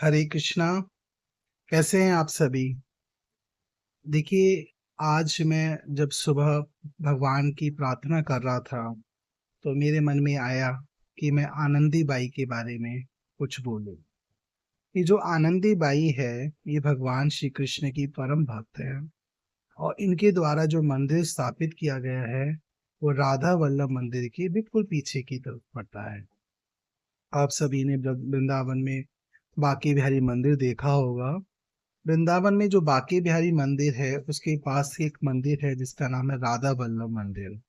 हरे कृष्णा। कैसे हैं आप सभी? देखिए, आज मैं जब सुबह भगवान की प्रार्थना कर रहा था तो मेरे मन में आया कि मैं आनंदी बाई के बारे में कुछ बोलूं। ये जो आनंदी बाई है, ये भगवान श्री कृष्ण की परम भक्त है और इनके द्वारा जो मंदिर स्थापित किया गया है वो राधा वल्लभ मंदिर के बिल्कुल पीछे की तरफ पड़ता है। आप सभी ने वृंदावन में बांके बिहारी मंदिर देखा होगा। वृंदावन में जो बांके बिहारी मंदिर है उसके पास एक मंदिर है जिसका नाम है राधा वल्लभ मंदिर,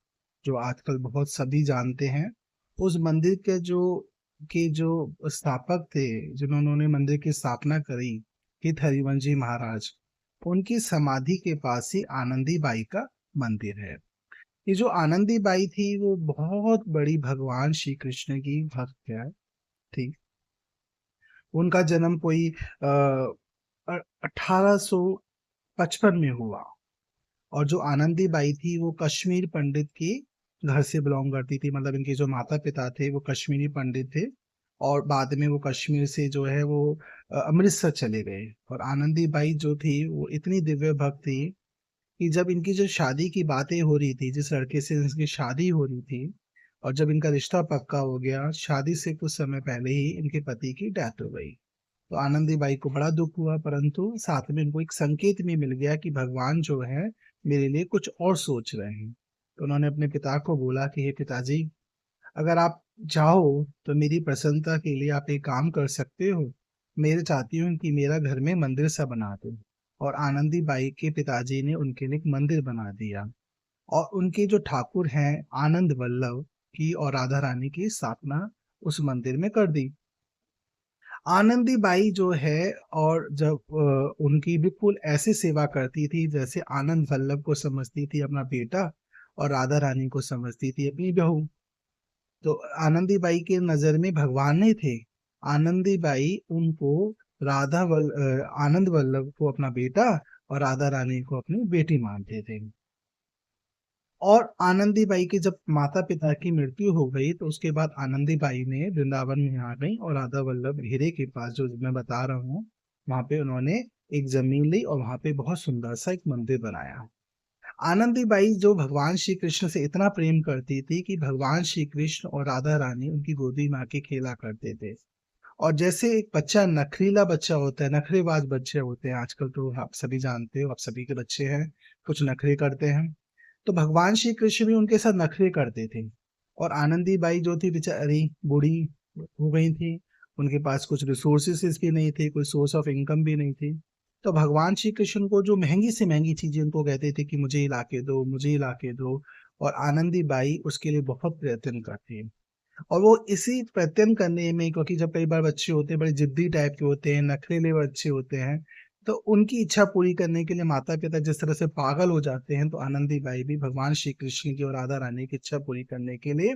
जो आजकल बहुत सभी जानते हैं। उस मंदिर के जो स्थापक थे, जिन्होंने मंदिर की स्थापना करी, हित हरिवंश जी महाराज, उनकी समाधि के पास ही आनंदी बाई का मंदिर है। ये जो आनंदी बाई थी वो बहुत बड़ी भगवान श्री कृष्ण की भक्त है, थी। उनका जन्म कोई 1855 में हुआ। और जो आनंदी बाई थी वो कश्मीर पंडित की घर से बिलोंग करती थी, मतलब इनके जो माता पिता थे वो कश्मीरी पंडित थे। और बाद में वो कश्मीर से जो है वो अमृतसर चले गए। और आनंदी बाई जो थी वो इतनी दिव्य भक्त थी कि जब इनकी जो शादी की बातें हो रही थी, जिस लड़के से इनकी शादी हो रही थी, और जब इनका रिश्ता पक्का हो गया, शादी से कुछ समय पहले ही इनके पति की डेथ हो गई। तो आनंदीबाई को बड़ा दुख हुआ, परंतु साथ में उनको एक संकेत भी मिल गया कि भगवान जो है मेरे लिए कुछ और सोच रहे हैं। तो उन्होंने अपने पिता को बोला कि हे पिताजी, अगर आप चाहो तो मेरी प्रसन्नता के लिए आप एक काम कर सकते हो। मेरे चाहती हूँ कि मेरा घर में मंदिर सा बना दो। और आनंदीबाई के पिताजी ने उनके लिए एक मंदिर बना दिया। और उनके जो ठाकुर हैं आनंद वल्लभ की और राधा रानी की स्थापना उस मंदिर में कर दी। आनंदी बाई जो है, और जब उनकी बिल्कुल ऐसे सेवा करती थी जैसे आनंद वल्लभ को समझती थी अपना बेटा और राधा रानी को समझती थी अपनी बहू। तो आनंदी बाई के नजर में भगवान नहीं थे। आनंदी बाई उनको आनंद वल्लभ को अपना बेटा और राधा रानी को अपनी बेटी मानते थे। और आनंदी बाई की जब माता पिता की मृत्यु हो गई तो उसके बाद आनंदी बाई ने वृंदावन में आ गई और राधा वल्लभ घेरे के पास जो मैं बता रहा हूँ, वहां पे उन्होंने एक जमीन ली और वहां पे बहुत सुंदर सा एक मंदिर बनाया। आनंदी बाई जो भगवान श्री कृष्ण से इतना प्रेम करती थी कि भगवान श्री कृष्ण और राधा रानी उनकी गोदी में आके खेला करते थे। और जैसे एक बच्चा, नखरीला बच्चा होता है, नखरेबाज बच्चे होते हैं आजकल, तो आप सभी जानते हो, आप सभी के बच्चे हैं, कुछ नखरे करते हैं। तो भगवान श्री कृष्ण भी उनके साथ नखरे करते थे। और आनंदी बाई जो थी बेचारी बूढ़ी हो गई थी, उनके पास कुछ रिसोर्सेस भी नहीं थे, कोई सोर्स ऑफ इनकम भी नहीं थी। तो भगवान श्री कृष्ण को जो महंगी से महंगी चीजें उनको कहते थे कि मुझे ये ला के दो, मुझे ये ला के दो। और आनंदी बाई उसके लिए बहुत प्रयत्न करती। और वो इसी प्रयत्न करने में, क्योंकि जब कई बार बच्चे होते हैं बड़े जिद्दी टाइप के होते हैं, नखरेले बच्चे होते हैं, तो उनकी इच्छा पूरी करने के लिए माता पिता जिस तरह से पागल हो जाते हैं, तो आनंदी बाई भी भगवान श्री कृष्ण की और राधा रानी की इच्छा पूरी करने के लिए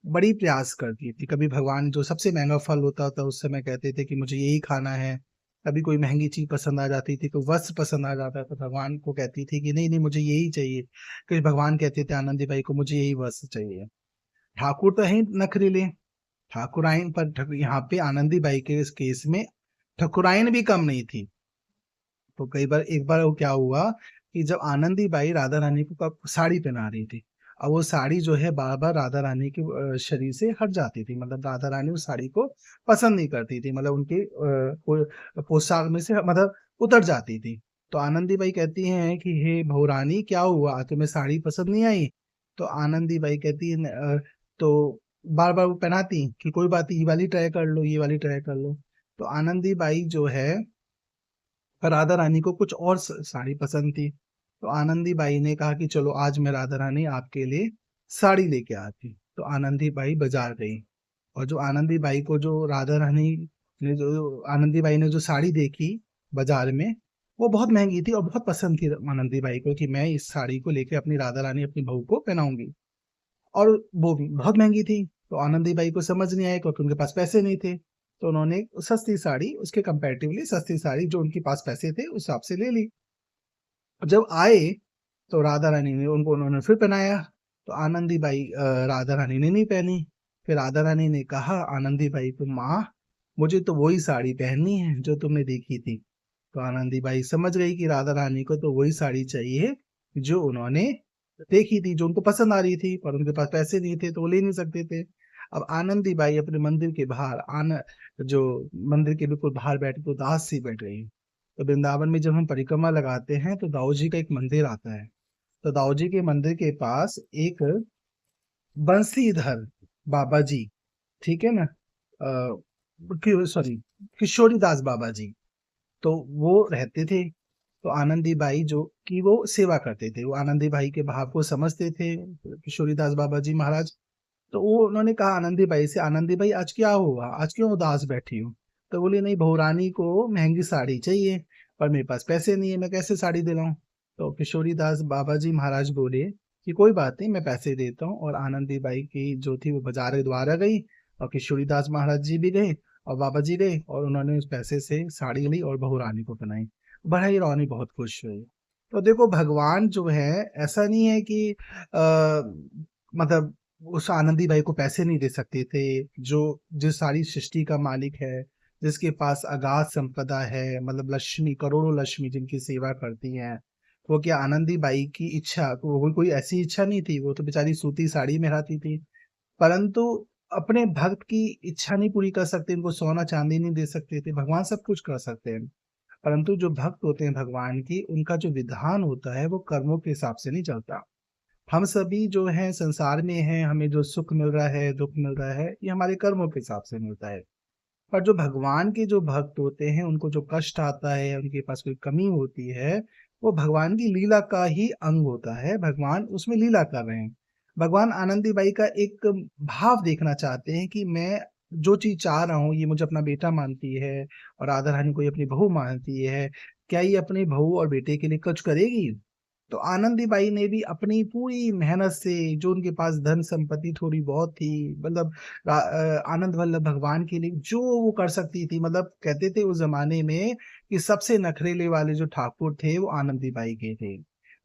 बड़ी प्रयास करती थी। कभी भगवान जो सबसे महंगा फल होता था उस समय कहते थे कि मुझे यही खाना है। कभी कोई महंगी चीज पसंद आ जाती थी, तो वस्त्र पसंद आ जाता था, भगवान को कहती थी कि नहीं नहीं मुझे यही चाहिए। फिर भगवान कहते थे आनंदी बाई को मुझे यही वस्त्र चाहिए। ठाकुर तो है नखरीले, ठाकुराइन पर यहाँ पे आनंदी बाई के इस केस में ठाकुराइन भी कम नहीं थी। तो कई बार, एक बार वो क्या हुआ कि जब आनंदी बाई राधा रानी को साड़ी पहना रही थी, अब वो साड़ी जो है बार बार राधा रानी के शरीर से हट जाती थी, मतलब राधा रानी उस साड़ी को पसंद नहीं करती थी, मतलब उनके पोशाक में से मतलब उतर जाती थी। तो आनंदी बाई कहती हैं कि हे बहुरानी, क्या हुआ, तुम्हें साड़ी पसंद नहीं आई? तो आनंदी बाई कहती है तो बार बार वो पहनाती कि कोई बात नहीं, ये वाली ट्राई कर लो, ये वाली ट्राई कर लो। तो आनंदी बाई जो है, राधा रानी को कुछ और साड़ी पसंद थी। तो आनंदी बाई ने कहा कि चलो आज मैं राधा रानी आपके लिए साड़ी लेके आती। तो आनंदी बाई बाजार गई। और जो आनंदी बाई को जो राधा रानी ने जो आनंदी बाई ने जो साड़ी देखी बाजार में, वो बहुत महंगी थी और बहुत पसंद थी आनंदी बाई को कि मैं इस साड़ी को लेके अपनी राधा रानी अपनी बहू को पहनाऊंगी। और वो भी बहुत महंगी थी। तो आनंदीबाई को समझ नहीं आया क्योंकि उनके पास पैसे नहीं थे। तो उन्होंने सस्ती साड़ी, उसके कंपैरेटिवली सस्ती साड़ी जो उनके पास पैसे थे उस हिसाब से ले ली। जब आए तो राधा रानी ने उनको, उन्होंने फिर पहनाया। तो आनंदीबाई राधा रानी ने नहीं पहनी। फिर राधा रानी ने कहा आनंदीबाई को, माँ मुझे तो वही साड़ी पहननी है जो तुमने देखी थी। तो आनंदी बाई समझ गई कि राधा रानी को तो वही साड़ी चाहिए जो उन्होंने देखी थी, जो उनको पसंद आ रही थी, पर उनके पास पैसे नहीं थे तो वो ले नहीं सकते थे। अब आनंदी बाई अपने मंदिर के बाहर जो मंदिर के बिल्कुल बाहर बैठ के उदास सी बैठ गई। तो वृंदावन में जब हम परिक्रमा लगाते हैं तो दाऊ जी का एक मंदिर आता है। तो दाऊ जी के मंदिर के पास एक बंसीधर बाबा जी, ठीक है ना, सॉरी, किशोरी दास बाबा जी, तो वो रहते थे। तो आनंदी बाई जो कि वो सेवा करते थे, वो आनंदी बाई के भाव को समझते थे, किशोरी दास बाबा जी महाराज। तो वो उन्होंने कहा आनंदी बाई से, आनंदी बाई आज क्या हुआ, आज क्यों उदास बैठी हो? तो बोली नहीं, बहू रानी को महंगी साड़ी चाहिए, पर मेरे पास पैसे नहीं है, मैं कैसे साड़ी दिलाऊं? तो किशोरी दास बाबा जी महाराज बोले कि कोई बात नहीं, मैं पैसे देता हूँ। और आनंदी बाई की जो थी वो बाजार के द्वारा गई, और किशोरी दास महाराज जी भी गए और बाबा जी गए, और उन्होंने उस पैसे से साड़ी ली और बहू रानी को पहनाई। बड़ा ही रानी बहुत खुश हुई। तो देखो भगवान जो है, ऐसा नहीं है कि मतलब उस आनंदी बाई को पैसे नहीं दे सकते थे, जो जिस सारी सृष्टि का मालिक है, जिसके पास अगाध संपदा है, मतलब लक्ष्मी, करोड़ों लक्ष्मी जिनकी सेवा करती हैं, वो क्या आनंदी बाई की इच्छा, तो वो कोई ऐसी इच्छा नहीं थी, वो तो बेचारी सूती साड़ी में रहती थी, परंतु अपने भक्त की इच्छा नहीं पूरी कर सकते, उनको सोना चांदी नहीं दे सकते थे। भगवान सब कुछ कर सकते हैं, परंतु जो भक्त होते हैं भगवान की, उनका जो विधान होता है वो कर्मों के हिसाब से नहीं चलता। हम सभी जो हैं संसार में हैं, हमें जो सुख मिल रहा है, दुख मिल रहा है, ये हमारे कर्मों के हिसाब से मिलता है। पर जो भगवान के जो भक्त होते हैं, उनको जो कष्ट आता है, उनके पास कोई कमी होती है, वो भगवान की लीला का ही अंग होता है, भगवान उसमें लीला कर रहे हैं। भगवान आनंदी बाई का एक भाव देखना चाहते हैं कि मैं जो चीज़ चाह रहा हूँ, ये मुझे अपना बेटा मानती है और राधा रानी को ये अपनी बहू मानती है, क्या ये अपनी बहू और बेटे के लिए कुछ करेगी? तो आनंदी बाई ने भी अपनी पूरी मेहनत से, जो उनके पास धन संपत्ति थोड़ी बहुत थी, मतलब आनंद वल्लभ भगवान के लिए जो वो कर सकती थी, मतलब कहते थे उस जमाने में कि सबसे नखरेले वाले जो ठाकुर थे वो आनंदी बाई के थे।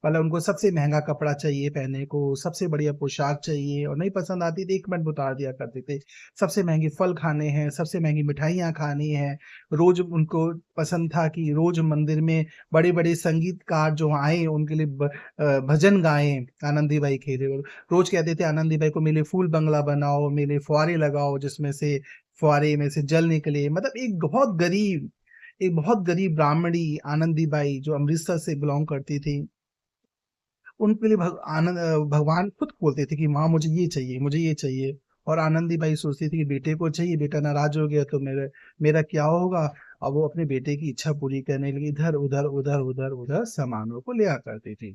मतलब उनको सबसे महंगा कपड़ा चाहिए पहनने को, सबसे बढ़िया पोशाक चाहिए, और नहीं पसंद आती थी 1 मिनट में उतार दिया करते थे। सबसे महंगे फल खाने हैं, सबसे महंगी मिठाइयाँ खानी है। रोज़ उनको पसंद था कि रोज़ मंदिर में बड़े-बड़े संगीतकार जो आएँ उनके लिए भजन गाएँ, आनंदी बाई के लिए। रोज़ कहते थे आनंदी बाई को, मेरे लिए फूल बंगला बनाओ, मेरे लिए फुआरे लगाओ जिसमें से फुआरे में से जल निकले। मतलब एक बहुत गरीब ब्राह्मणी आनंदी बाई जो अमृतसर से बिलॉन्ग करती थी, उनके लिए भगवान खुद बोलते थे कि माँ मुझे ये चाहिए, मुझे ये चाहिए। और आनंदी बाई सोचती थी कि बेटे को चाहिए, बेटा नाराज हो गया तो मेरा क्या होगा? अब वो अपने बेटे की इच्छा पूरी करने के लिए इधर-उधर सामानों को लिया करती थी।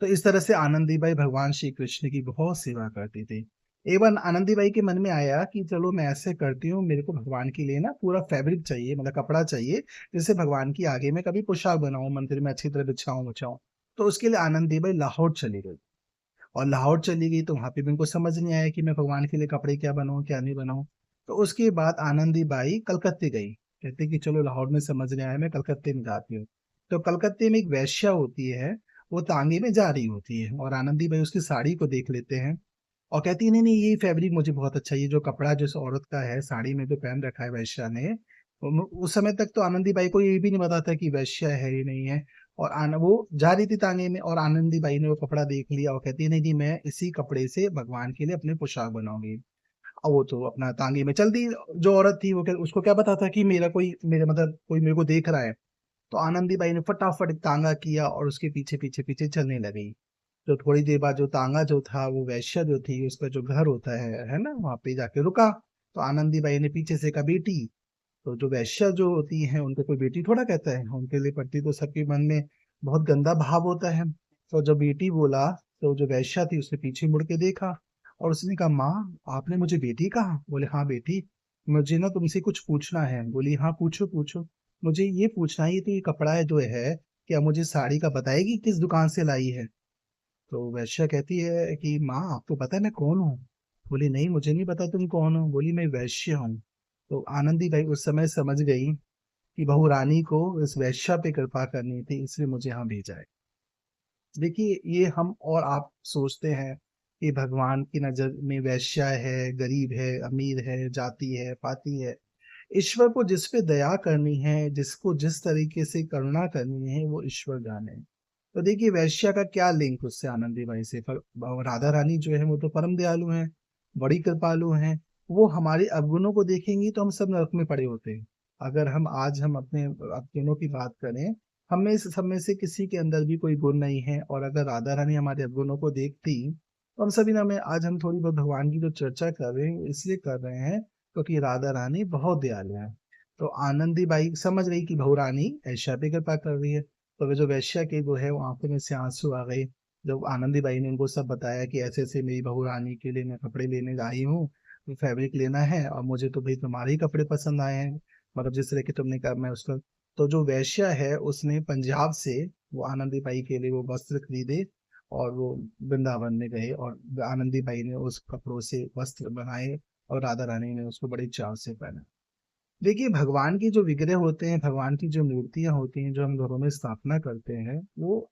तो इस तरह से आनंदी बाई भगवान श्री कृष्ण की बहुत सेवा करती थी। एक बार आनंदी बाई के मन में आया कि चलो मैं ऐसे करती हूँ, मेरे को भगवान के लिए ना पूरा फैब्रिक चाहिए, मतलब कपड़ा चाहिए, जिससे भगवान की आगे में कभी पोशाक बनाऊँ, मंदिर में अच्छी तरह बिछाऊँ-विछाऊँ। तो उसके लिए आनंदी बाई लाहौर चली गई, और लाहौर चली गई तो वहाँ पे भी उनको समझ नहीं आया कि मैं भगवान के लिए कपड़े क्या बनाऊँ, क्या नहीं बनाऊँ। तो उसके बाद आनंदी बाई कलकत्ते गई। कहती कि चलो लाहौर में समझ नहीं आया, मैं कलकत्ते में जाती हूँ। तो कलकत्ते में एक वेश्या होती है, वो तांगे में जा रही होती है, और आनंदी बाई उसकी साड़ी को देख लेते हैं और कहती है, नहीं-नहीं ये फैब्रिक मुझे बहुत अच्छा, ये जो कपड़ा जिस औरत का है, साड़ी में जो पहन रखा है वेश्या ने, उस समय तक तो आनंदी बाई को ये भी नहीं पता था कि वेश्या है या नहीं है। और वो जा रही थी तांगे में, और आनंदी बाई ने वो कपड़ा देख लिया और कहती है, नहीं नहीं, मैं इसी कपड़े से भगवान के लिए अपनी पोशाक बनाऊंगी। और वो तो अपना तांगे में चल दी। जो औरत थी वो उसको क्या पता था कि मेरे मतलब कोई मेरे को देख रहा है। तो आनंदी बाई ने फटाफट तांगा किया और उसके पीछे पीछे पीछे चलने लगी। तो थोड़ी देर बाद जो तांगा जो था, वो वेश्या जो थी, उसका जो घर होता है ना, वहां पे जाके रुका। तो आनंदी बाई ने पीछे से कहा, बेटी। तो जो वेश्या जो होती हैं, उनको कोई बेटी थोड़ा कहता है, उनके लिए पति तो सबके मन में बहुत गंदा भाव होता है। तो जब बेटी बोला, तो जो वेश्या थी उसने पीछे मुड़ के देखा, और उसने कहा, माँ आपने मुझे बेटी कहा? बोले, हाँ बेटी, मुझे ना तुमसे कुछ पूछना है। बोली, हाँ पूछो पूछो। मुझे ये पूछना है, तो ये कपड़ा है जो है, क्या मुझे साड़ी का बताएगी किस दुकान से लाई है? तो वैश्या कहती है कि माँ आपको पता है मैं कौन हूँ? बोली, नहीं मुझे नहीं पता तुम कौन हो। बोली, मैं वैश्य हूँ। तो आनंदी भाई उस समय समझ गई कि बहू रानी को इस वैश्या पे कृपा करनी थी, इसलिए मुझे यहाँ भेजा है। देखिए, ये हम और आप सोचते हैं कि भगवान की नजर में वैश्या है, गरीब है, अमीर है, जाति है, पाती है, ईश्वर को जिस पे दया करनी है, जिसको जिस तरीके से करुणा करनी है, वो ईश्वर जाने। तो देखिए वेश्या का क्या लिंक उससे आनंदीबाई से, पर राधा रानी जो है वो तो परम दयालु हैं, बड़ी कृपालु हैं। वो हमारे अवगुणों को देखेंगी तो हम सब नरक में पड़े होते हैं। अगर हम अपने अवगुणों की बात करें, हमें सब में से किसी के अंदर भी कोई गुण नहीं है, और अगर राधा रानी हमारे अवगुणों को देखती, तो हम सभी ना में आज हम थोड़ी बहुत भगवान की जो चर्चा कर रहे हैं, इसलिए कर रहे हैं क्योंकि राधा रानी बहुत दयालु है। तो आनंदी बाई समझ गई कि बहू रानी ऐशा पे कृपा कर रही है। तो वे जो वेश्या के जो है वो आंखों में से आंसू आ गए जब आनंदी बाई ने उनको सब बताया कि ऐसे ऐसे मेरी बहू रानी के लिए मैं कपड़े लेने आई हूँ, फैब्रिक लेना है, और मुझे तो भाई तुम्हारे ही कपड़े पसंद आए हैं, मतलब जिस तरह के तुमने कहा मैं उसका। तो जो वेश्या है उसने पंजाब से वो आनंदी बाई के लिए वो वस्त्र खरीदे, और वो वृंदावन में गए, और आनंदी बाई ने उस कपड़ों से वस्त्र बनाए, और राधा रानी ने उसको बड़ी चाव से पहना। देखिए भगवान की जो विग्रह होते हैं, भगवान की जो मूर्तियां होती हैं जो हम घरों में स्थापना करते हैं, वो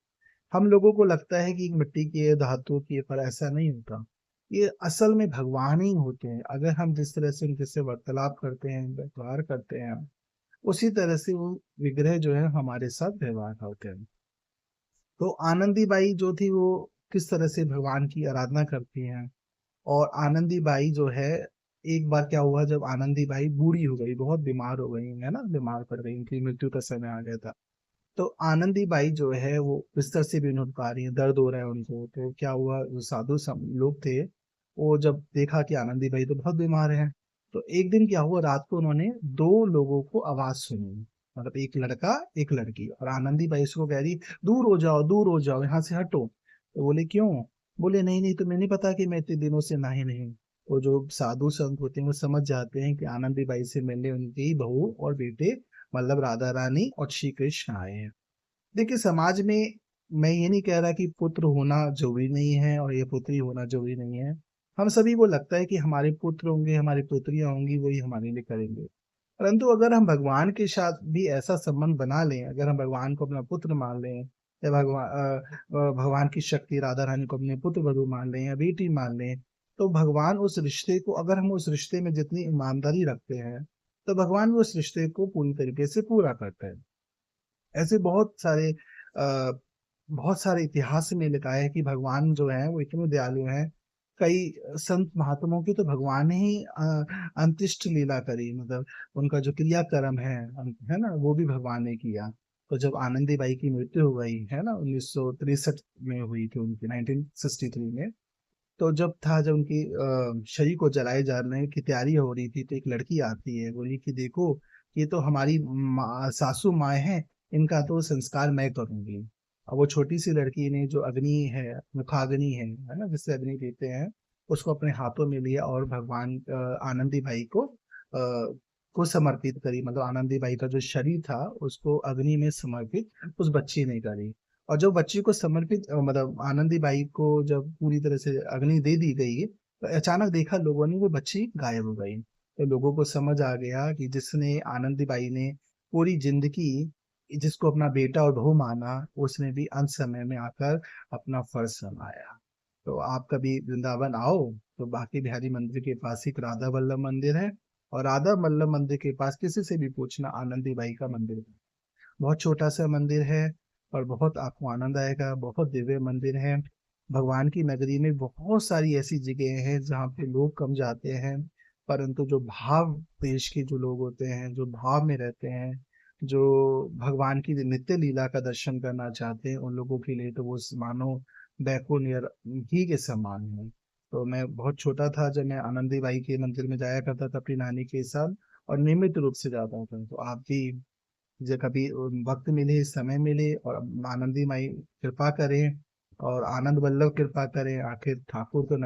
हम लोगों को लगता है कि मिट्टी की है, धातु की है, पर ऐसा नहीं होता। ये असल में भगवान ही होते हैं। अगर हम जिस तरह से उनके से वार्तालाप करते हैं, व्यवहार करते हैं, उसी तरह से वो विग्रह जो है हमारे साथ व्यवहार होते हैं। तो आनंदी बाई जो थी वो किस तरह से भगवान की आराधना करती हैं। और आनंदी बाई जो है, एक बार क्या हुआ जब आनंदी बाई बूढ़ी हो गई, बहुत बीमार हो गई है ना, बीमार पड़ गई, उनकी मृत्यु का समय आ गया था। तो आनंदी बाई जो है वो बिस्तर से भी नहीं उठ पा रही है, दर्द हो रहा है उनको। तो क्या हुआ, जो लोग थे, वो जब देखा कि आनंदी बाई तो बहुत बीमार है, तो एक दिन क्या हुआ, रात को उन्होंने दो लोगों को आवाज सुनी, मतलब एक लड़का एक लड़की, और आनंदी बाई उसको कह रही दूर हो जाओ, दूर हो जाओ, यहाँ से हटो। तो बोले क्यों? बोले नहीं नहीं, तुम्हें नहीं पता कि मैं इतने दिनों से नहाए नहीं। वो जो साधु संत होते हैं वो समझ जाते हैं कि आनंदी बाई से मिलने उनकी बहू और बेटे, मतलब राधा रानी और श्री कृष्ण आए हैं। देखिए समाज में, मैं ये नहीं कह रहा कि पुत्र होना जरूरी नहीं है और ये पुत्री होना जरूरी नहीं है। हम सभी को लगता है कि हमारे पुत्र होंगे, हमारी पुत्रियां होंगी, वही हमारे लिए करेंगे। परंतु अगर हम भगवान के साथ भी ऐसा संबंध बना लें, अगर हम भगवान को अपना पुत्र मान लें, या भगवान की शक्ति राधा रानी को अपने पुत्र वधु मान लें या बेटी मान लें, तो भगवान उस रिश्ते को, अगर हम उस रिश्ते में जितनी ईमानदारी रखते हैं, तो भगवान भी उस रिश्ते को पूरी तरीके से पूरा करते हैं। ऐसे बहुत सारे इतिहास में लिखा है कि भगवान जो है वो इतने दयालु हैं। कई संत महात्माओं की तो भगवान ने ही अंत्येष्टि लीला करी, मतलब उनका जो क्रियाक्रम है ना, वो भी भगवान ने किया। तो जब आनंदी बाई की मृत्यु हो गई है ना, 1963 में हुई थी उनकी, 1963 में। तो जब उनकी शरीर को जलाए जाने की तैयारी हो रही थी, तो एक लड़की आती है, बोली कि देखो, ये तो हमारी सासू माँ हैं, इनका तो संस्कार मैं करूंगी। और वो छोटी सी लड़की ने जो अग्नि है, मुखाग्नि है ना, जिससे अग्नि देते हैं, उसको अपने हाथों में लिया और भगवान आनंदी भाई को समर्पित करी, मतलब आनंदी भाई का जो शरीर था उसको अग्नि में समर्पित उस बच्ची ने करी। और जो बच्ची को समर्पित मतलब आनंदी बाई को जब पूरी तरह से अग्नि दे दी गई, तो अचानक देखा लोगों ने वो बच्ची गायब हो गई। तो लोगों को समझ आ गया कि जिसने आनंदी बाई ने पूरी जिंदगी जिसको अपना बेटा और बहू माना, उसने भी अंत समय में आकर अपना फर्ज निभाया। तो आप कभी वृंदावन आओ तो बांके बिहारी मंदिर के पास एक राधा वल्लभ मंदिर है, और राधा वल्लभ मंदिर के पास किसी से भी पूछना, आनंदी बाई का मंदिर है। बहुत छोटा सा मंदिर है, और बहुत आपको आनंद आएगा, बहुत दिव्य मंदिर है। भगवान की नगरी में बहुत सारी ऐसी जगह हैं जहाँ पे लोग कम जाते हैं, परंतु जो भाव देश के जो लोग होते हैं, जो भाव में रहते हैं, जो भगवान की नित्य लीला का दर्शन करना चाहते हैं, उन लोगों के लिए तो वो मानो बैकुंठ या घी के समान है। तो मैं बहुत छोटा था जब मैं आनंदी बाई के मंदिर में जाया करता था अपनी नानी के साथ, और नियमित रूप से जाता था। तो आप भी जब कभी वक्त मिले, समय मिले, और आनंदी माई कृपा करें, और आनंद वल्लभ कृपा करें, आखिर ठाकुर तो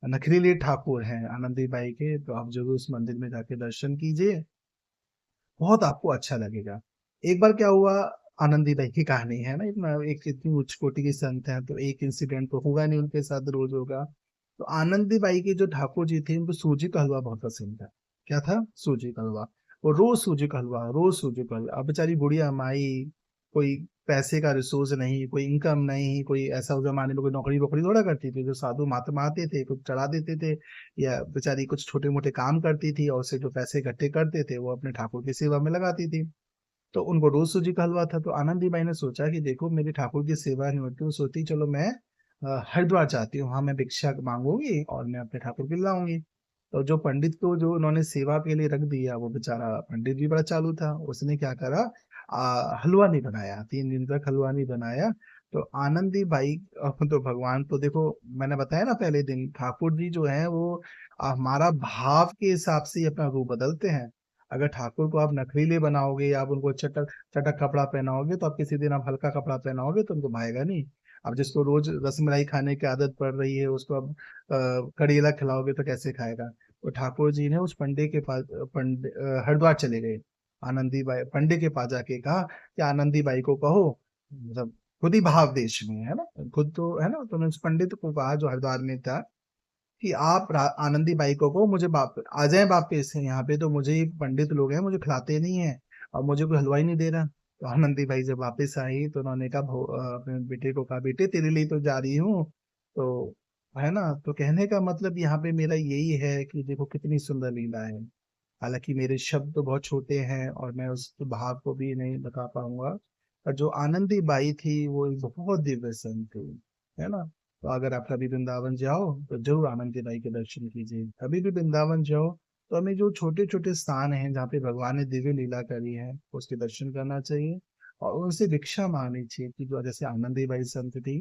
नखरीले ठाकुर हैं आनंदी बाई के, तो आप जरूर उस मंदिर में जाके दर्शन कीजिए, बहुत आपको अच्छा लगेगा। एक बार क्या हुआ, आनंदी बाई की कहानी है ना, इतना एक इतनी उच्च कोटि के संत हैं, तो एक इंसिडेंट तो होगा नहीं, उनके साथ रोज होगा। तो आनंदी बाई के जो ठाकुर जी थे, उनको सूजी का हलवा बहुत पसंद था। क्या था? सूजी का हलवा। वो रोज सूजी का हलवा, रोज सूजी का हलवा। अब बेचारी बुढ़िया माई, कोई पैसे का रिसोर्स नहीं, कोई इनकम नहीं, कोई ऐसा उस जमाने में कोई नौकरी-वोकरी थोड़ा करती थी। जो साधु महात्मा आते थे, कुछ चढ़ा देते थे या बेचारी कुछ छोटे-मोटे काम करती थी और उससे जो पैसे इकट्ठे करते थे, वो अपने ठाकुर की सेवा में लगाती थी। तो उनको रोज़ सूजी का हलवा था, तो आनंदी बाई ने सोचा कि देखो मेरे ठाकुर की सेवा नहीं होती, वो सोचती चलो मैं हरिद्वार जाती हूँ, वहाँ मैं भिक्षा माँगूँगी और मैं अपने ठाकुर को लाऊँगी। तो जो पंडित को जो उन्होंने सेवा के लिए रख दिया, वो बेचारा पंडित भी बड़ा चालू था। उसने क्या करा हलवा नहीं बनाया, 3 दिन तक हलवा नहीं बनाया। तो आनंदी बाई तो भगवान तो देखो मैंने बताया ना पहले दिन, ठाकुर जी जो हैं वो हमारा भाव के हिसाब से ही अपना रूप बदलते हैं। अगर ठाकुर को आप नखरीले बनाओगे या आप उनको चटक चटक कपड़ा पहनाओगे तो आप किसी दिन आप हल्का कपड़ा पहनाओगे तो उनको भाएगा नहीं। अब जिसको रोज रसमलाई खाने की आदत पड़ रही है उसको अब करेला खिलाओगे तो कैसे खाएगा। तो ठाकुर जी ने उस पंडे के पास हरिद्वार चले गए। आनंदी बाई पंडे के पास जाके कहा कि आनंदी बाई को कहो, मतलब खुद ही भाव देश में है ना, खुद तो है ना, तो उन्होंने उस पंडित को कहा जो हरिद्वार में था कि आप आनंदी बाई को कहो मुझे आ जाए वापिस यहाँ पे, तो मुझे ही पंडित लोग हैं मुझे खिलाते नहीं है और मुझे कोई हलवा ही नहीं दे रहा। तो आनंदी बाई जब वापस आई तो उन्होंने कहा अपने बेटे को कहा बेटे तेरे लिए तो जा रही हूँ। तो है ना, तो कहने का मतलब यहाँ पे मेरा यही है कि देखो कितनी सुंदर लीला है। हालांकि मेरे शब्द तो बहुत छोटे हैं और मैं उस भाव को भी नहीं बता पाऊंगा। और जो आनंदी बाई थी वो एक बहुत दिव्य संत थी, है ना। तो अगर आप कभी वृंदावन जाओ तो जरूर आनंदी बाई के दर्शन कीजिए। कभी भी वृंदावन जाओ तो हमें जो छोटे छोटे स्थान हैं जहाँ पे भगवान ने दिव्य लीला करी है उसके दर्शन करना चाहिए और उनसे भिक्षा मांगनी चाहिए कि जो जैसे आनंदी बाई संत थी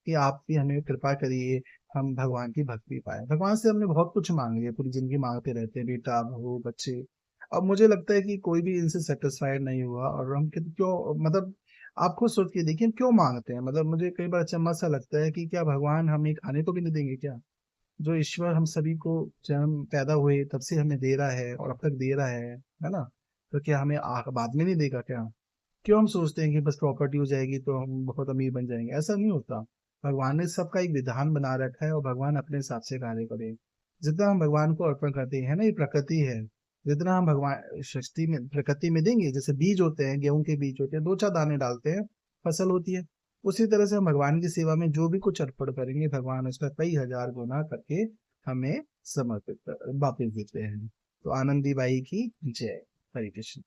कि आप भी हमें कृपा करिए, हम भगवान की भक्ति पाए। भगवान से हमने बहुत कुछ मांग लिया, पूरी जिंदगी मांगते रहते हैं बेटा बहू बच्चे। अब मुझे लगता है कि कोई भी इनसे सेटिस्फाइड नहीं हुआ और हम क्यों मतलब आप खुद सोच के देखिए हम क्यों मांगते हैं। मतलब मुझे कई बार अचंभा सा लगता है कि क्या भगवान हमें खाने को भी नहीं देंगे क्या। जो ईश्वर हम सभी को जब हम पैदा हुए तब से हमें दे रहा है और अब तक दे रहा है ना। तो क्या हमें बाद में नहीं देगा क्या। क्यों हम सोचते हैं कि बस प्रॉपर्टी हो जाएगी तो हम बहुत अमीर बन जाएंगे, ऐसा नहीं होता। भगवान ने सबका एक विधान बना रखा है और भगवान अपने हिसाब से कार्य करे। जितना हम भगवान को अर्पण करते हैं ना, ये प्रकृति है, जितना हम भगवान सृष्टि में प्रकृति में देंगे, जैसे बीज होते हैं गेहूं के बीज होते हैं, दो चार दाने डालते हैं फसल होती है। उसी तरह से हम भगवान की सेवा में जो भी कुछ अर्पण करेंगे भगवान उसका कई हजार गुना करके हमें समर्पित वापिस देते हैं। तो आनंदी बाई की जय। हरे कृष्ण।